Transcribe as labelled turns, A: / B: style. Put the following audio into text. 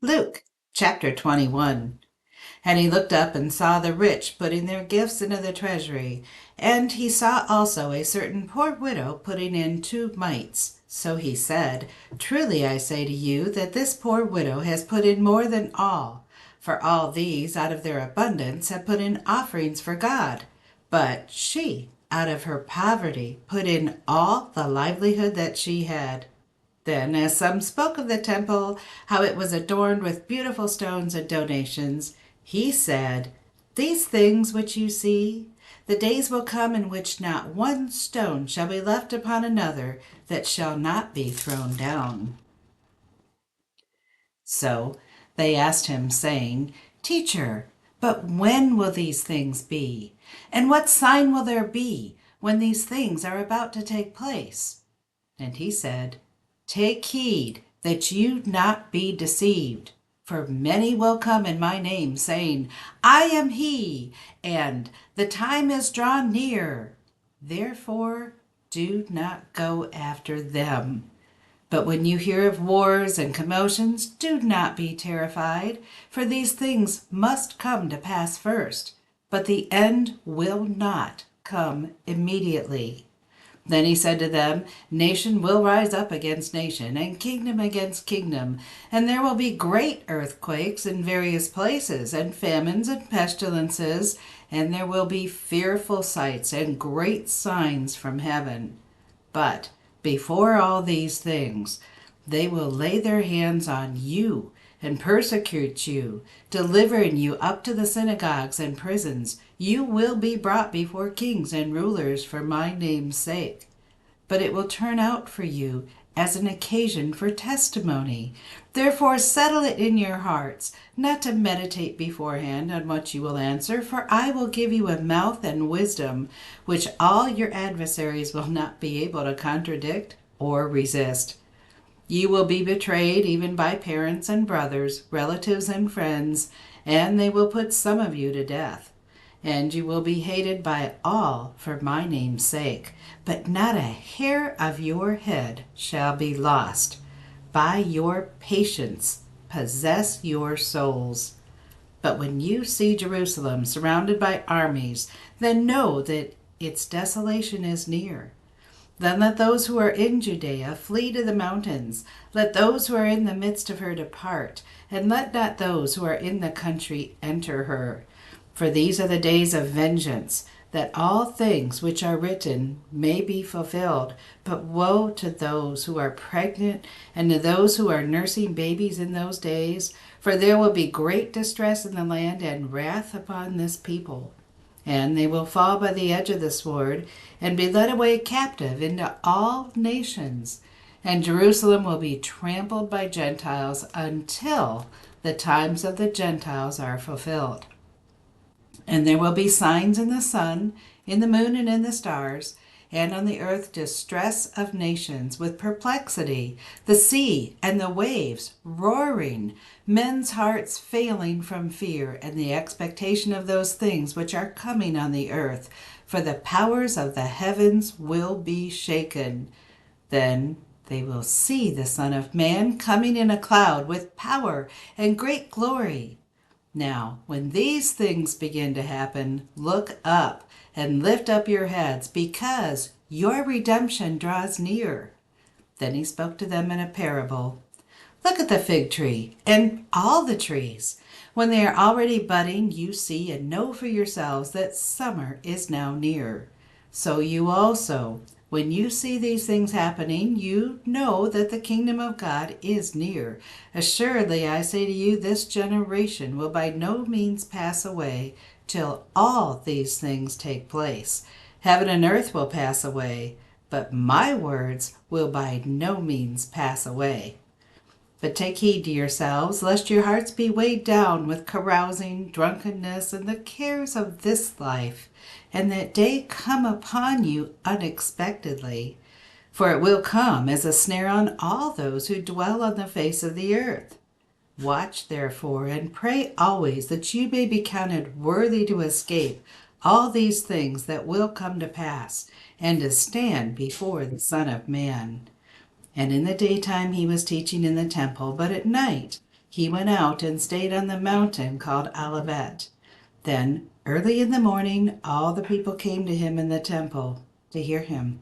A: Luke chapter 21. And he looked up and saw the rich putting their gifts into the treasury. And he saw also a certain poor widow putting in 2 mites. So he said, Truly I say to you that this poor widow has put in more than all. For all these out of their abundance have put in offerings for God. But she, out of her poverty, put in all the livelihood that she had. Then, as some spoke of the temple, how it was adorned with beautiful stones and donations, he said, These things which you see, the days will come in which not one stone shall be left upon another that shall not be thrown down. So they asked him, saying, Teacher, but when will these things be? And what sign will there be when these things are about to take place? And he said, Take heed that you not be deceived. For many will come in my name, saying, I am he, and the time is drawn near. Therefore do not go after them. But when you hear of wars and commotions, do not be terrified, for these things must come to pass first, but the end will not come immediately. Then he said to them, Nation will rise up against nation, and kingdom against kingdom, and there will be great earthquakes in various places, and famines and pestilences, and there will be fearful sights and great signs from heaven. But before all these things, they will lay their hands on you and persecute you, delivering you up to the synagogues and prisons. You will be brought before kings and rulers for my name's sake. But it will turn out for you as an occasion for testimony. Therefore settle it in your hearts, not to meditate beforehand on what you will answer, for I will give you a mouth and wisdom, which all your adversaries will not be able to contradict or resist. You will be betrayed even by parents and brothers, relatives and friends, and they will put some of you to death. And you will be hated by all for my name's sake, but not a hair of your head shall be lost. By your patience possess your souls. But when you see Jerusalem surrounded by armies, then know that its desolation is near. Then let those who are in Judea flee to the mountains. Let those who are in the midst of her depart, and let not those who are in the country enter her. For these are the days of vengeance, that all things which are written may be fulfilled. But woe to those who are pregnant and to those who are nursing babies in those days, for there will be great distress in the land and wrath upon this people. And they will fall by the edge of the sword and be led away captive into all nations. And Jerusalem will be trampled by Gentiles until the times of the Gentiles are fulfilled. And there will be signs in the sun, in the moon, and in the stars, and on the earth distress of nations with perplexity, the sea and the waves roaring, men's hearts failing from fear and the expectation of those things which are coming on the earth, for the powers of the heavens will be shaken. Then they will see the Son of Man coming in a cloud with power and great glory. Now, when these things begin to happen, look up and lift up your heads, because your redemption draws near. Then he spoke to them in a parable. Look at the fig tree and all the trees. When they are already budding, you see and know for yourselves that summer is now near. So you also, when you see these things happening, you know that the kingdom of God is near. Assuredly, I say to you, this generation will by no means pass away till all these things take place. Heaven and earth will pass away, but my words will by no means pass away. But take heed to yourselves, lest your hearts be weighed down with carousing, drunkenness, and the cares of this life, and that day come upon you unexpectedly. For it will come as a snare on all those who dwell on the face of the earth. Watch therefore, and pray always that you may be counted worthy to escape all these things that will come to pass, and to stand before the Son of Man. And in the daytime he was teaching in the temple, but at night he went out and stayed on the mountain called Olivet. Then, early in the morning, all the people came to him in the temple to hear him.